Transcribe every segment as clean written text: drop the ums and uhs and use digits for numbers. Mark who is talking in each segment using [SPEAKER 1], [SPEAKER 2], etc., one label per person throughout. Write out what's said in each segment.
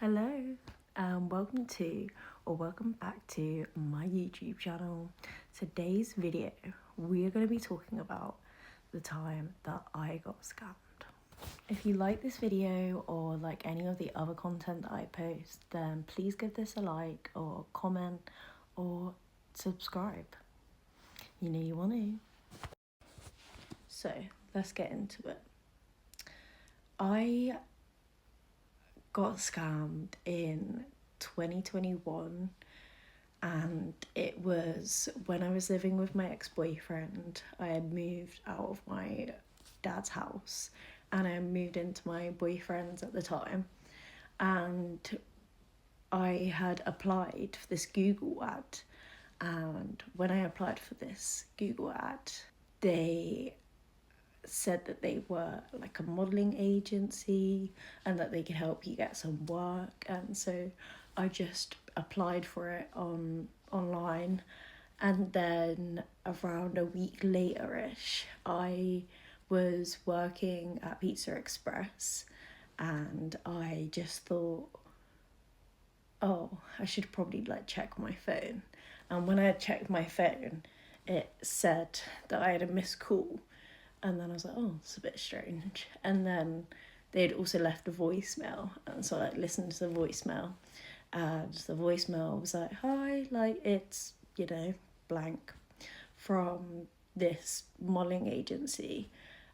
[SPEAKER 1] Hello, welcome back to my YouTube channel. Today's video, we are going to be talking about the time that I got scammed. If you like this video or like any of the other content that I post, then please give this a like or comment or subscribe. You know you want to. So let's get into it. I got scammed in 2021, and it was when I was living with my ex-boyfriend. I had moved out of my dad's house and I moved into my boyfriend's at the time, and I had applied for this Google ad. And when I applied for this Google ad, they said that they were like a modelling agency and that they could help you get some work. And so I just applied for it online, and then around a week later-ish I was working at Pizza Express, and I just thought, oh, I should probably like check my phone. And when I checked my phone, it said that I had a missed call. And then I was like, oh, it's a bit strange. And then they'd also left a voicemail. And so I listened to the voicemail. And the voicemail was like, hi, like it's, blank from this modelling agency.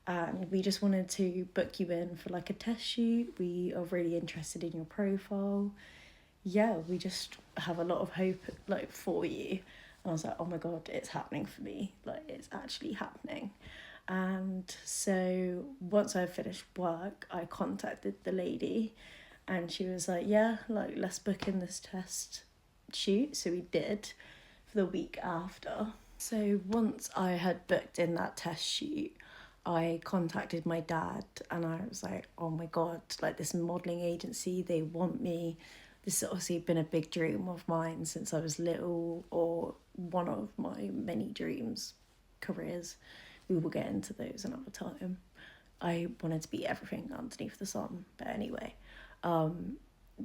[SPEAKER 1] And we just wanted to book you in for like a test shoot. We are really interested in your profile. Yeah, we just have a lot of hope like for you. And I was like, oh my God, it's happening for me. Like it's actually happening. And so once I finished work, I contacted the lady, and she was like, yeah, like let's book in this test shoot. So we did for the week after. So once I had booked in that test shoot, I contacted my dad and I was like, oh my God, like this modelling agency, they want me. This has obviously been a big dream of mine since I was little, or one of my many dreams, careers. We will get into those another time. I wanted to be everything underneath the sun. But anyway,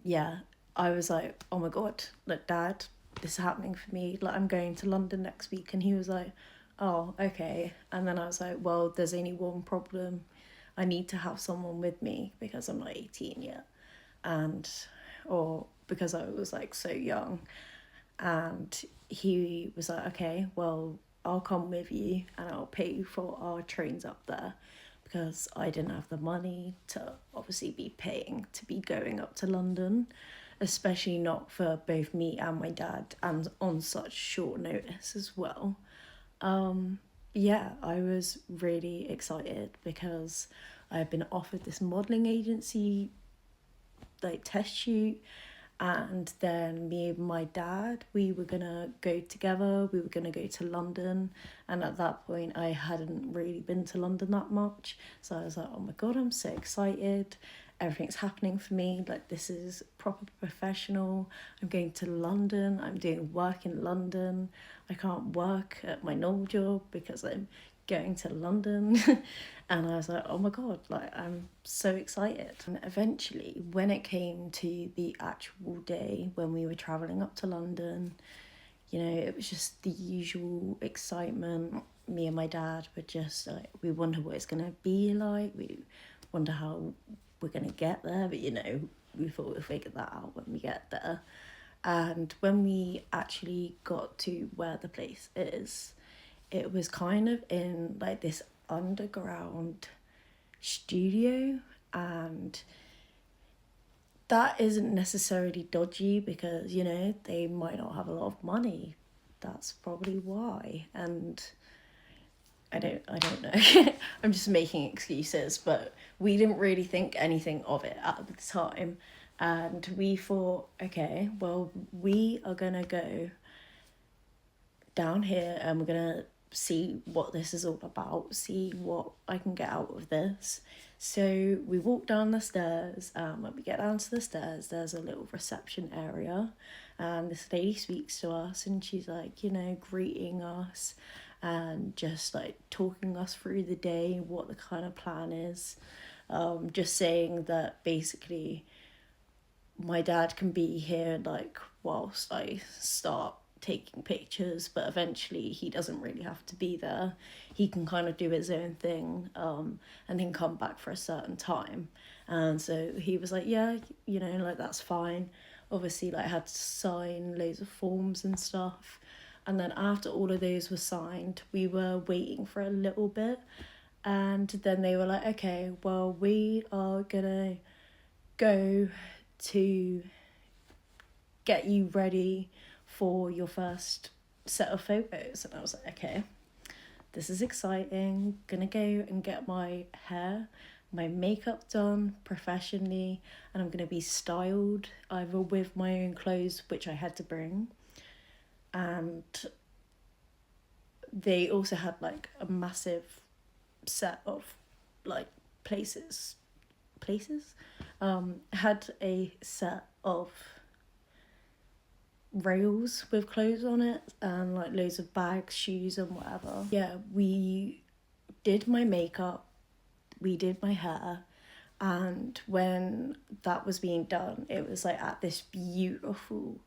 [SPEAKER 1] yeah, I was like, oh my God, look, Dad, this is happening for me. Like, I'm going to London next week. And he was like, oh, okay. And then I was like, well, there's only one problem. I need to have someone with me because I'm not 18 yet. Or because I was like so young. And he was like, okay, well, I'll come with you and I'll pay for our trains up there, because I didn't have the money to obviously be paying to be going up to London, especially not for both me and my dad, and on such short notice as well. Yeah, I was really excited because I had been offered this modelling agency like test shoot, and then me and my dad, we were gonna go together. We were gonna go to London, and at that point I hadn't really been to London that much, so I was like, oh my God, I'm so excited. Everything's happening for me, like this is proper professional. I'm going to London, I'm doing work in London. I can't work at my normal job because I'm going to London. And I was like, oh my God, like I'm so excited. And eventually, when it came to the actual day when we were traveling up to London, it was just the usual excitement. Me and my dad were just like, we wonder what it's gonna be like, we wonder how we're gonna get there, but we thought we'd figure that out when we get there. And when we actually got to where the place is, it was kind of in like this underground studio, and that isn't necessarily dodgy because they might not have a lot of money. That's probably why. And I don't know. I'm just making excuses, but we didn't really think anything of it at the time. And we thought, okay, well, we are gonna go down here and we're gonna see what this is all about, see what I can get out of this. So we walk down the stairs. When we get down to the stairs, there's a little reception area, and this lady speaks to us, and she's like, greeting us and just like talking us through the day, what the kind of plan is. Just saying that basically my dad can be here like whilst I start taking pictures, but eventually he doesn't really have to be there. He can kind of do his own thing, and then come back for a certain time. And so he was like, yeah, you know, like that's fine. Obviously, like I had to sign loads of forms and stuff. And then after all of those were signed, we were waiting for a little bit. And then they were like, okay, well, we are gonna go to get you ready for your first set of photos. And I was like, okay, this is exciting. Gonna go and get my hair, my makeup done professionally, and I'm gonna be styled either with my own clothes, which I had to bring. And they also had like a massive set of like places had a set of rails with clothes on it and like loads of bags, shoes and whatever. Yeah, we did my makeup, we did my hair, and when that was being done, it was like at this beautiful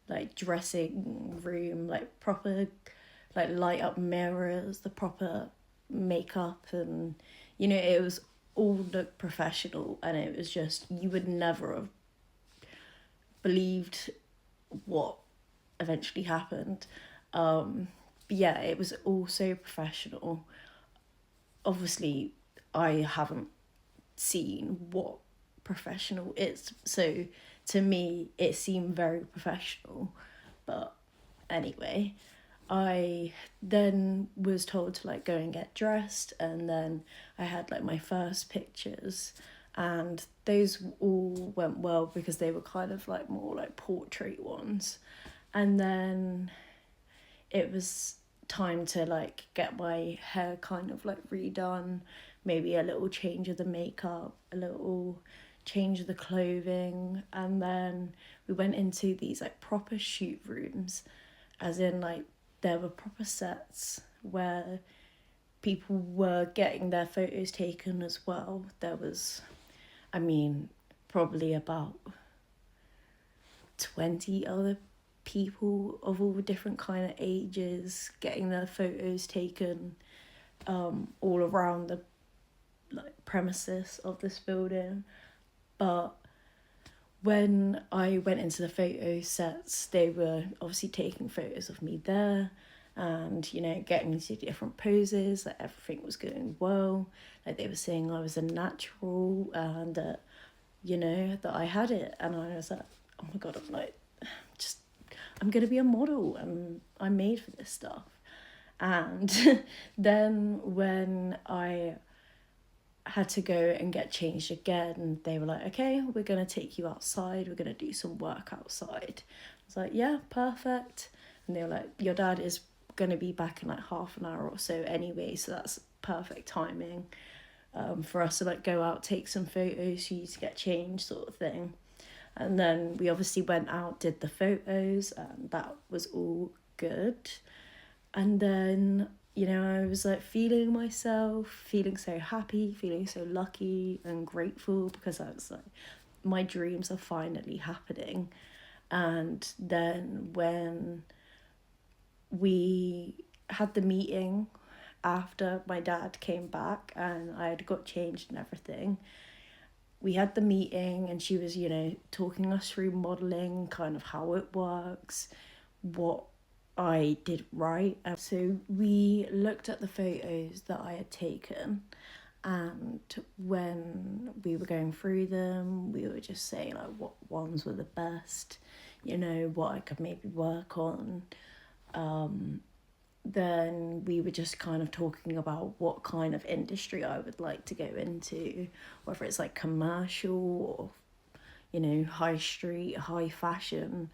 [SPEAKER 1] like dressing room, like proper like light up mirrors, the proper makeup, and you know, it was all looked professional, and it was just, you would never have believed what eventually happened. But yeah, it was all so professional. Obviously, I haven't seen what professional is, so to me it seemed very professional. But anyway, I then was told to like go and get dressed, and then I had like my first pictures, and those all went well because they were kind of like more like portrait ones. And then it was time to like get my hair kind of like redone, maybe a little change of the makeup, a little change of the clothing, and then we went into these like proper shoot rooms, as in like there were proper sets where people were getting their photos taken as well. There was, I mean, probably about 20 other people of all different kind of ages getting their photos taken, all around the like premises of this building. But when I went into the photo sets, they were obviously taking photos of me there, and you know, getting into different poses, like everything was going well, like they were saying I was a natural, and you know, that I had it. And I was like, oh my god, I'm like, just, I'm gonna be a model, and I'm made for this stuff. And then when I had to go and get changed again, they were like, okay, we're gonna take you outside, we're gonna do some work outside. I was like, yeah, perfect. And they were like, your dad is gonna be back in like half an hour or so anyway, so that's perfect timing, for us to like go out, take some photos, for you to get changed, sort of thing. And then we obviously went out, did the photos, and that was all good. And then, you know, I was like feeling myself, feeling so happy, feeling so lucky and grateful, because I was like, my dreams are finally happening. And then when we had the meeting after my dad came back and I had got changed and everything, we had the meeting, and she was, you know, talking us through modelling, kind of how it works, what I did right. And so we looked at the photos that I had taken, and when we were going through them, we were just saying like what ones were the best, you know, what I could maybe work on. Then we were just kind of talking about what kind of industry I would like to go into, whether it's like commercial or, you know, high street, high fashion.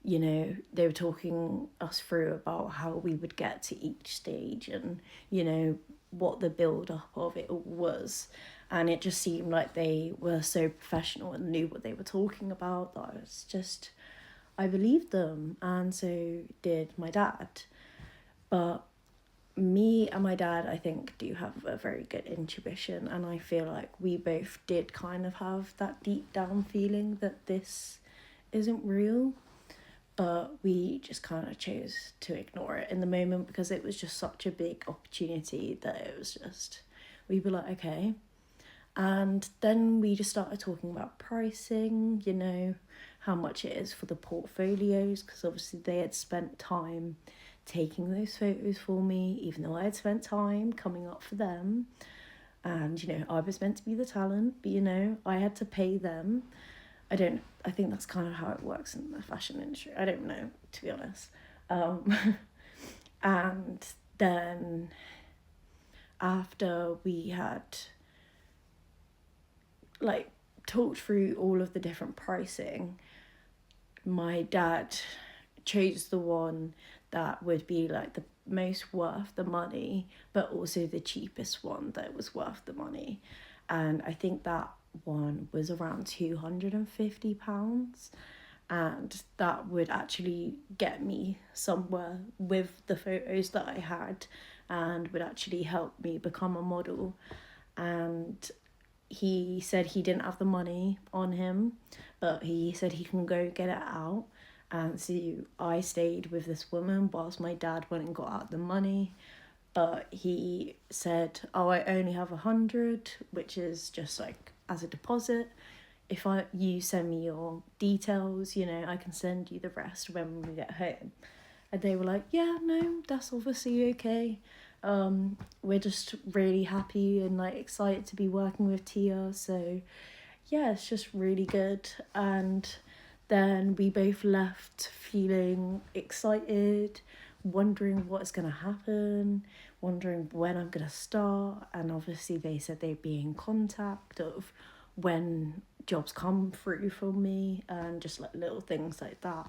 [SPEAKER 1] You know, they were talking us through about how we would get to each stage, and, you know, what the build up of it all was. And it just seemed like they were so professional and knew what they were talking about, that I was just, I believed them, and so did my dad. But me and my dad, I think, do have a very good intuition, and I feel like we both did kind of have that deep down feeling that this isn't real, but we just kind of chose to ignore it in the moment because it was just such a big opportunity that it was just, we were like, okay. And then we just started talking about pricing, you know, how much it is for the portfolios, because obviously they had spent time taking those photos for me, even though I had spent time coming up for them. And, you know, I was meant to be the talent, but, you know, I had to pay them. I think that's kind of how it works in the fashion industry. I don't know, to be honest. And then after we had like talked through all of the different pricing, my dad chose the one that would be like the most worth the money, but also the cheapest one that was worth the money. And I think that one was around £250. And that would actually get me somewhere with the photos that I had and would actually help me become a model. And he said he didn't have the money on him, but he said he can go get it out. And so I stayed with this woman whilst my dad went and got out the money. But he said, oh, I only have 100, which is just like as a deposit. If you send me your details, you know, I can send you the rest when we get home. And they were like, yeah, no, that's obviously okay. We're just really happy and like excited to be working with Tia. So yeah, it's just really good. And then we both left feeling excited, wondering what's going to happen, wondering when I'm going to start. And obviously they said they'd be in contact of when jobs come through for me and just like little things like that.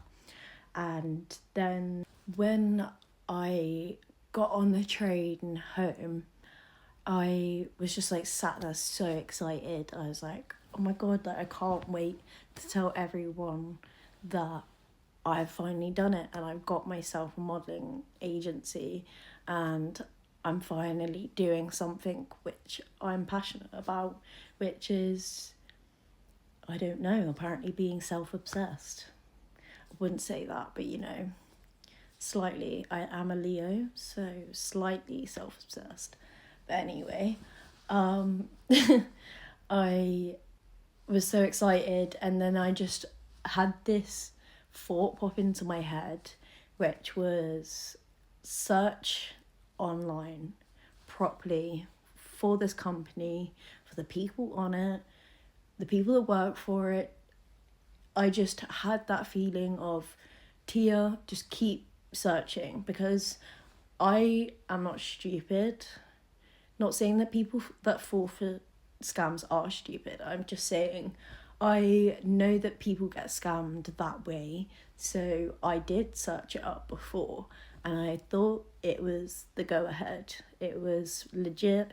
[SPEAKER 1] And then when I got on the train home, I was just like sat there so excited. I was like, oh my god, like I can't wait to tell everyone that I've finally done it and I've got myself a modelling agency and I'm finally doing something which I'm passionate about, which is, I don't know, apparently being self-obsessed. I wouldn't say that, but you know, slightly. I am a Leo, so slightly self-obsessed. But anyway, I was so excited, and then I just had this thought pop into my head, which was search online properly for this company, for the people on it, the people that work for it. I just had that feeling of, Tia, just keep searching, because I am not stupid. Not saying that people that fall for scams are stupid. I'm just saying I know that people get scammed that way. So I did search it up before and I thought it was the go ahead. It was legit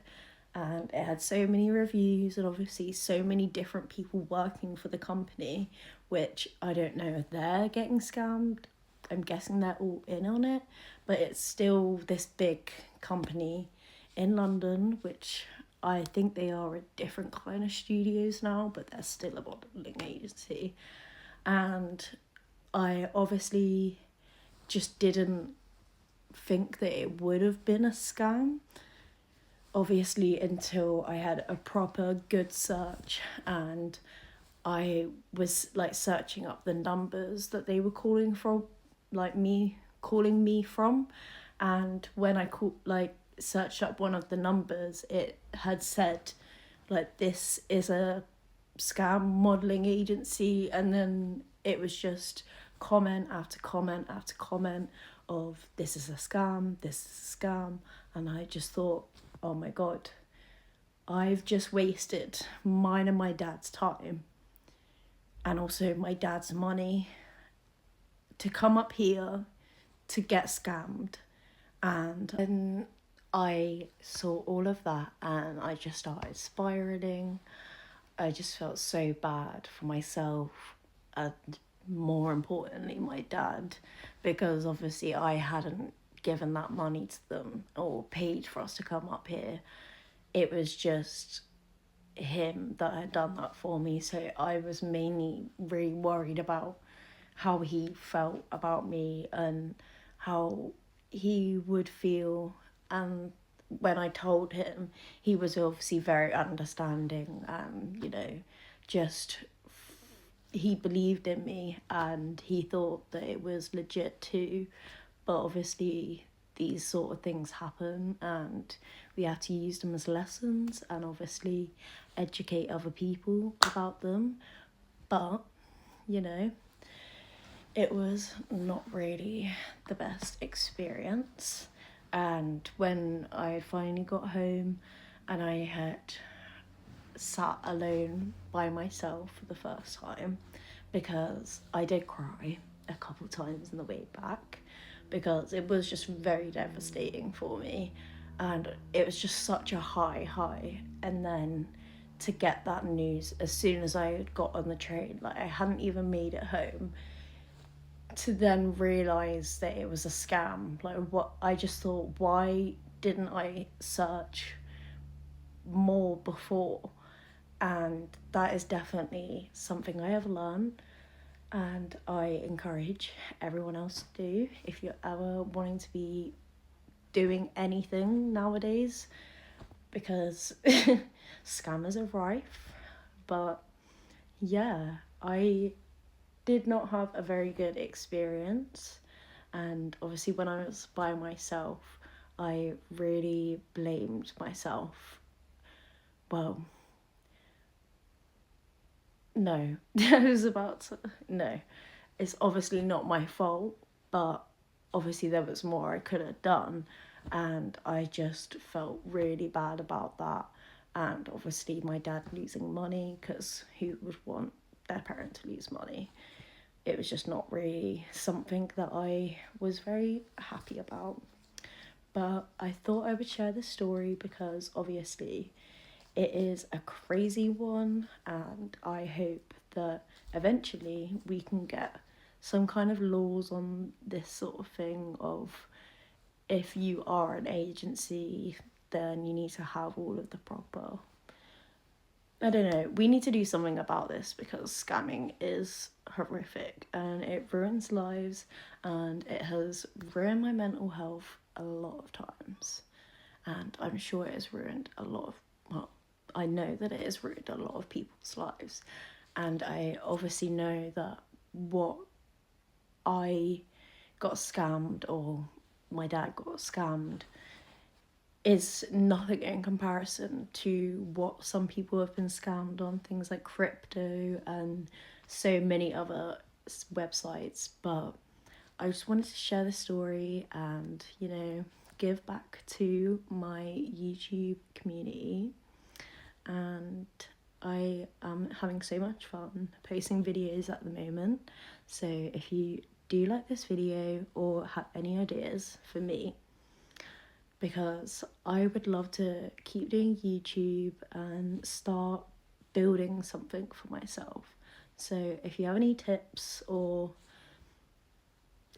[SPEAKER 1] and it had so many reviews and obviously so many different people working for the company, which I don't know if they're getting scammed. I'm guessing they're all in on it, but it's still this big company in London, which I think they are a different kind of studios now, but they're still a modelling agency. And I obviously just didn't think that it would have been a scam, obviously, until I had a proper good search and I was like searching up the numbers that they were calling from, like me calling me from. And when I searched up one of the numbers, it had said like, this is a scam modelling agency, and then it was just comment after comment after comment of, this is a scam, this is a scam. And I just thought, oh my god, I've just wasted mine and my dad's time and also my dad's money to come up here to get scammed. And then I saw all of that and I just started spiraling. I just felt so bad for myself and more importantly my dad, because obviously I hadn't given that money to them or paid for us to come up here. It was just him that had done that for me. So I was mainly really worried about how he felt about me and how he would feel. And when I told him, he was obviously very understanding and, just he believed in me and he thought that it was legit too. But obviously, these sort of things happen and we have to use them as lessons and obviously educate other people about them. But, you know, it was not really the best experience. And when I finally got home and I had sat alone by myself for the first time, because I did cry a couple times on the way back, because it was just very devastating for me and it was just such a high. And then to get that news as soon as I had got on the train, like I hadn't even made it home, to then realise that it was a scam. Like, what, I just thought, why didn't I search more before? And that is definitely something I have learned and I encourage everyone else to do. If you're ever wanting to be doing anything nowadays, because scammers are rife. But yeah, I did not have a very good experience. And obviously, when I was by myself, I really blamed myself. Well, no, I was about to. No, it's obviously not my fault, but obviously, there was more I could have done. And I just felt really bad about that. And obviously, my dad losing money, because who would want their parent to lose money? It was just not really something that I was very happy about. But I thought I would share this story because obviously it is a crazy one, and I hope that eventually we can get some kind of laws on this sort of thing of, if you are an agency, then you need to have all of the proper, I don't know, we need to do something about this because scamming is horrific and it ruins lives and it has ruined my mental health a lot of times. And I'm sure it has ruined a lot of, well, I know that it has ruined a lot of people's lives. And I obviously know that what I got scammed or my dad got scammed is nothing in comparison to what some people have been scammed on, things like crypto and so many other websites. But I just wanted to share the story and, give back to my YouTube community. And I am having so much fun posting videos at the moment. So if you do like this video or have any ideas for me, because I would love to keep doing YouTube and start building something for myself. So if you have any tips or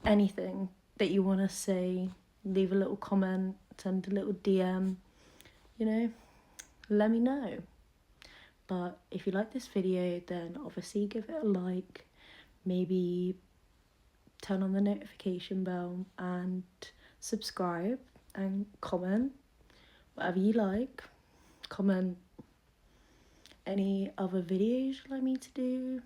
[SPEAKER 1] anything that you want to say, leave a little comment, send a little DM, let me know. But if you like this video, then obviously give it a like, maybe turn on the notification bell and subscribe and comment whatever you like. Comment any other videos you'd like me to do.